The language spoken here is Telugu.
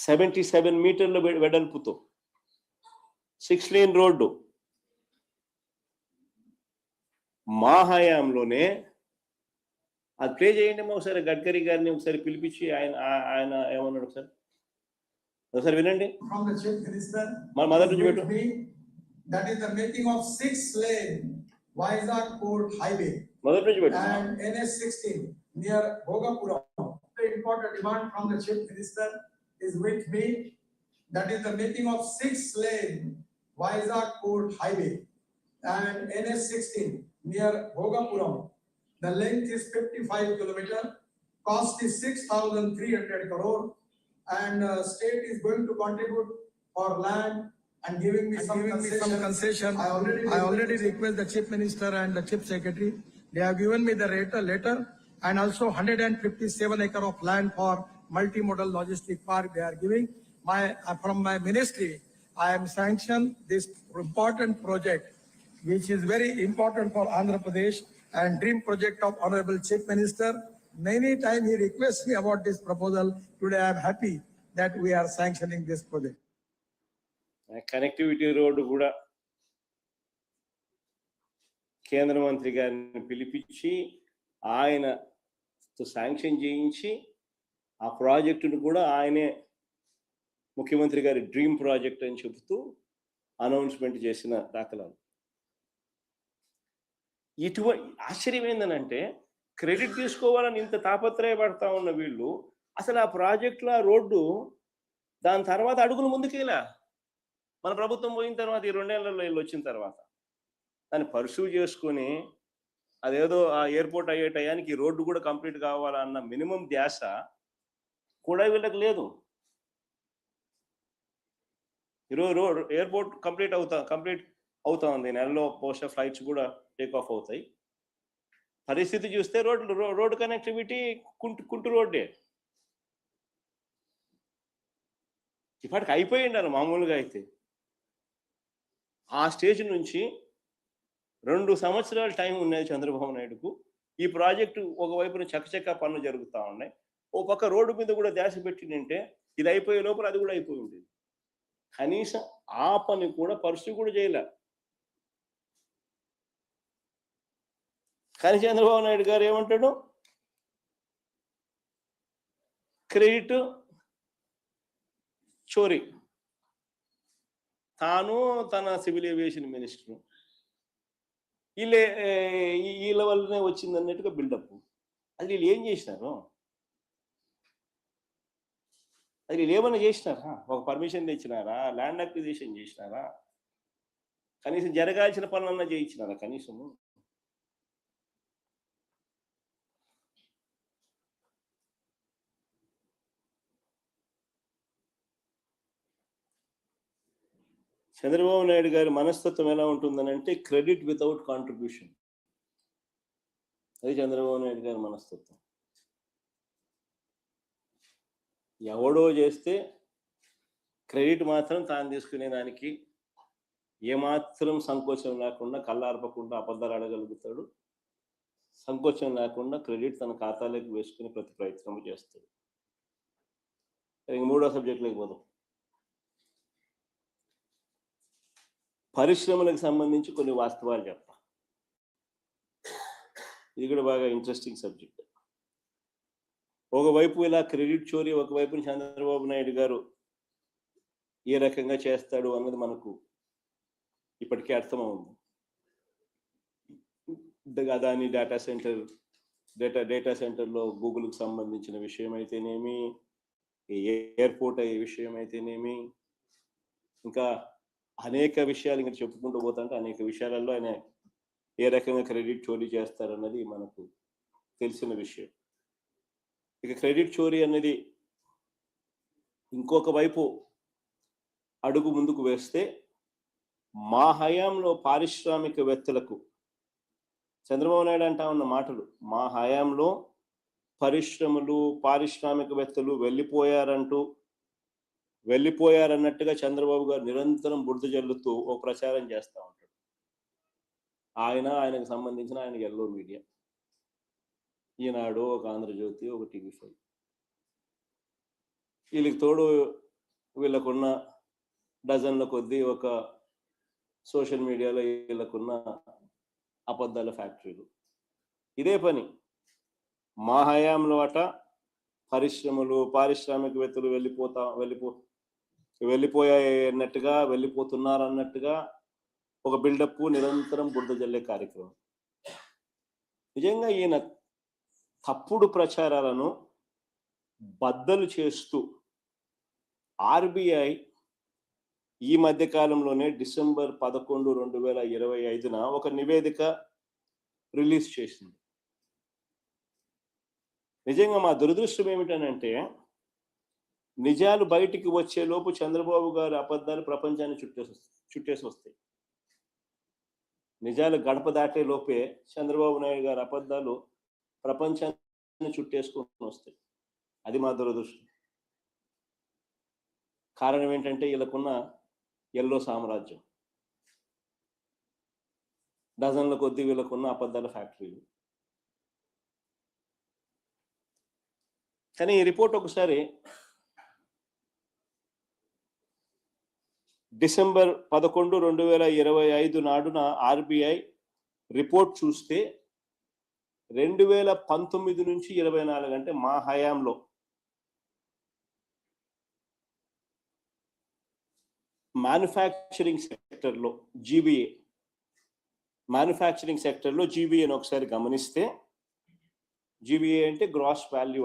77 మీటర్ల వెడల్పుతో 6 లేన్ రోడ్డు మా హయాంలోనే. అది ప్లే చేయండి ఒకసారి, గడ్కరీ గారిని ఒకసారి పిలిపించి ఆయన ఏమన్నాడు ఒకసారి వినండి. మొదటి నుంచి పెట్టు. That is the making of 6 lane Vizag Port Highway మొదటి నుంచి పెట్టు. and NS16 near Bhogapuram. The important demand from the Chief Minister is with me. That is the making of 6 lane Vizag Port Highway and NS16 near Bhogapuram. The length is 55 km. Cost is 6,300 crore, and state is going to contribute for land and giving me some concession. I already request the Chief Minister and the Chief Secretary. They have given me the letter and also 157 acre of land for multimodal logistic park they are giving. From my ministry, I am sanctioned this important project, which is very important for Andhra Pradesh and dream project of Honorable Chief Minister. Many times he requests me about this proposal. Today I am happy that we are sanctioning this project. Connectivity road కూడా కేంద్ర మంత్రి గారిని పిలిపించి ఆయన శాంక్షన్ చేయించి ఆ ప్రాజెక్టును కూడా ఆయనే ముఖ్యమంత్రి గారి డ్రీమ్ ప్రాజెక్ట్ అని చెబుతూ అనౌన్స్మెంట్ చేసిన దాఖలాలు. ఇటువంటి ఆశ్చర్యం ఏంటంటే, క్రెడిట్ తీసుకోవాలని ఇంత తాపత్రయపడతా ఉన్న వీళ్ళు అసలు ఆ ప్రాజెక్టులో ఆ రోడ్డు దాని తర్వాత అడుగులు ముందుకేలా. మన ప్రభుత్వం పోయిన తర్వాత ఈ 2 ఏళ్లలో వీళ్ళు వచ్చిన తర్వాత దాన్ని పర్సూ చేసుకొని అదేదో ఆ ఎయిర్పోర్ట్ అయ్యే టయానికి ఈ రోడ్డు కూడా కంప్లీట్ కావాలన్న మినిమం ధ్యాస కూడా వీళ్ళకి లేదు. ఈరోజు ఎయిర్పోర్ట్ కంప్లీట్ అవుతా ఉంది, నెలలో బహుశా ఫ్లైట్స్ కూడా టేక్ ఆఫ్ అవుతాయి. పరిస్థితి చూస్తే రోడ్డు కనెక్టివిటీ కుంటు రోడ్డే. ఇప్పటికి అయిపోయిండారు మామూలుగా అయితే. ఆ స్టేజ్ నుంచి 2 సంవత్సరాల టైం ఉన్నది చంద్రబాబు నాయుడుకు. ఈ ప్రాజెక్టు ఒకవైపున చకచకా పనులు జరుగుతూ ఉన్నాయి, ఓ పక్క రోడ్డు మీద కూడా ధ్యాస పెట్టిందంటే ఇది అయిపోయే లోపల అది కూడా అయిపోయి ఉంటుంది. కనీసం ఆ పని కూడా పరిస్థితి కూడా చేయలే. కానీ చంద్రబాబు నాయుడు గారు ఏమంటాడు, క్రెడిట్ చోరీ. తాను తన సివిల్ ఏవియేషన్ మినిస్టర్ వీళ్ళ వల్లనే వచ్చింది అన్నట్టుగా బిల్డప్. అది వీళ్ళు ఏం చేసినారు? అది వీళ్ళు ఏమన్నా చేసినారా? ఒక పర్మిషన్ తెచ్చినారా? ల్యాండ్ అక్విజిషన్ చేసినారా? కనీసం జరగాల్సిన పనులన్నా చేయించినారా? కనీసము చంద్రబాబు నాయుడు గారి మనస్తత్వం ఎలా ఉంటుందని అంటే, క్రెడిట్ వితౌట్ కాంట్రిబ్యూషన్. అది చంద్రబాబు నాయుడు గారి మనస్తత్వం. ఎవడో చేస్తే క్రెడిట్ మాత్రం తాను తీసుకునే దానికి ఏమాత్రం సంకోచం లేకుండా, కళ్ళార్పకుండా అబద్ధాలు అడగలుగుతాడు. సంకోచం లేకుండా క్రెడిట్ తన ఖాతాలోకి వేసుకుని ప్రతి ప్రయత్నం చేస్తాడు. ఇంక 3వ సబ్జెక్టులోకి పోదాం. పరిశ్రమలకు సంబంధించి కొన్ని వాస్తవాలు చెప్తా. ఇది కూడా బాగా ఇంట్రెస్టింగ్ సబ్జెక్ట్. ఒకవైపు ఇలా క్రెడిట్ చోరీ, ఒకవైపు చంద్రబాబు నాయుడు గారు ఏ రకంగా చేస్తాడు అన్నది మనకు ఇప్పటికే అర్థమవుతుంది. అదాని డేటా సెంటర్లో గూగుల్కి సంబంధించిన విషయం అయితేనేమి, ఎయిర్పోర్ట్ అయ్యే విషయం అయితేనేమి, ఇంకా అనేక విషయాలు ఇంకా చెప్పుకుంటూ పోతుంటే అనేక విషయాలలో ఆయన ఏ రకంగా క్రెడిట్ చోరీ చేస్తారన్నది మనకు తెలిసిన విషయం. ఇక క్రెడిట్ చోరీ అనేది ఇంకొక వైపు అడుగు ముందుకు వేస్తే, మా హయాంలో పారిశ్రామికవేత్తలకు చంద్రబాబు నాయుడు అంటా ఉన్న మాటలు, మా హయాంలో పరిశ్రమలు పారిశ్రామికవేత్తలు వెళ్ళిపోయారన్నట్టుగా చంద్రబాబు గారు నిరంతరం బురద జల్లుతూ ఓ ప్రచారం చేస్తూ ఉంటాడు. ఆయనకు సంబంధించిన ఆయన ఎల్లో మీడియా, ఈనాడు, ఒక ఆంధ్రజ్యోతి, ఒక టీవీ5. వీళ్ళకి తోడు వీళ్ళకున్న డజన్ల కొద్దీ ఒక సోషల్ మీడియాలో వీళ్ళకున్న అబద్ధాల ఫ్యాక్టరీలు. ఇదే పని మా హయాంలో అట పరిశ్రమలు పారిశ్రామికవేత్తలు వెళ్ళిపోయాయి అన్నట్టుగా, వెళ్ళిపోతున్నారు అన్నట్టుగా ఒక బిల్డప్, నిరంతరం బురద జల్లే కార్యక్రమం. నిజంగా ఈయన తప్పుడు ప్రచారాలను బద్దలు చేస్తూ ఆర్బిఐ ఈ మధ్య కాలంలోనే డిసెంబర్ 11, 2025 ఒక నివేదిక రిలీజ్ చేసింది. నిజంగా మా దురదృష్టం ఏమిటనంటే, నిజాలు బయటికి వచ్చే లోపు చంద్రబాబు గారి అబద్ధాలు ప్రపంచాన్ని చుట్టేసి వస్తాయి. నిజాలు గడప దాటే లోపే చంద్రబాబు నాయుడు గారి అబద్ధాలు ప్రపంచాన్ని చుట్టేసుకొని వస్తాయి. అది మా దురదృష్టం. కారణం ఏంటంటే వీళ్ళకున్న ఎల్లో సామ్రాజ్యం, డజన్ల కొద్దీ వీళ్ళకున్న అబద్ధాల ఫ్యాక్టరీలు. కానీ ఈ రిపోర్ట్ ఒకసారి డిసెంబర్ 11, 2025 నాడున ఆర్బిఐ రిపోర్ట్ చూస్తే 2019 నుంచి 24 అంటే మా హయాంలో మ్యానుఫ్యాక్చరింగ్ సెక్టర్లో జీబీఏని ఒకసారి గమనిస్తే, జీబీఏ అంటే గ్రాస్ వాల్యూ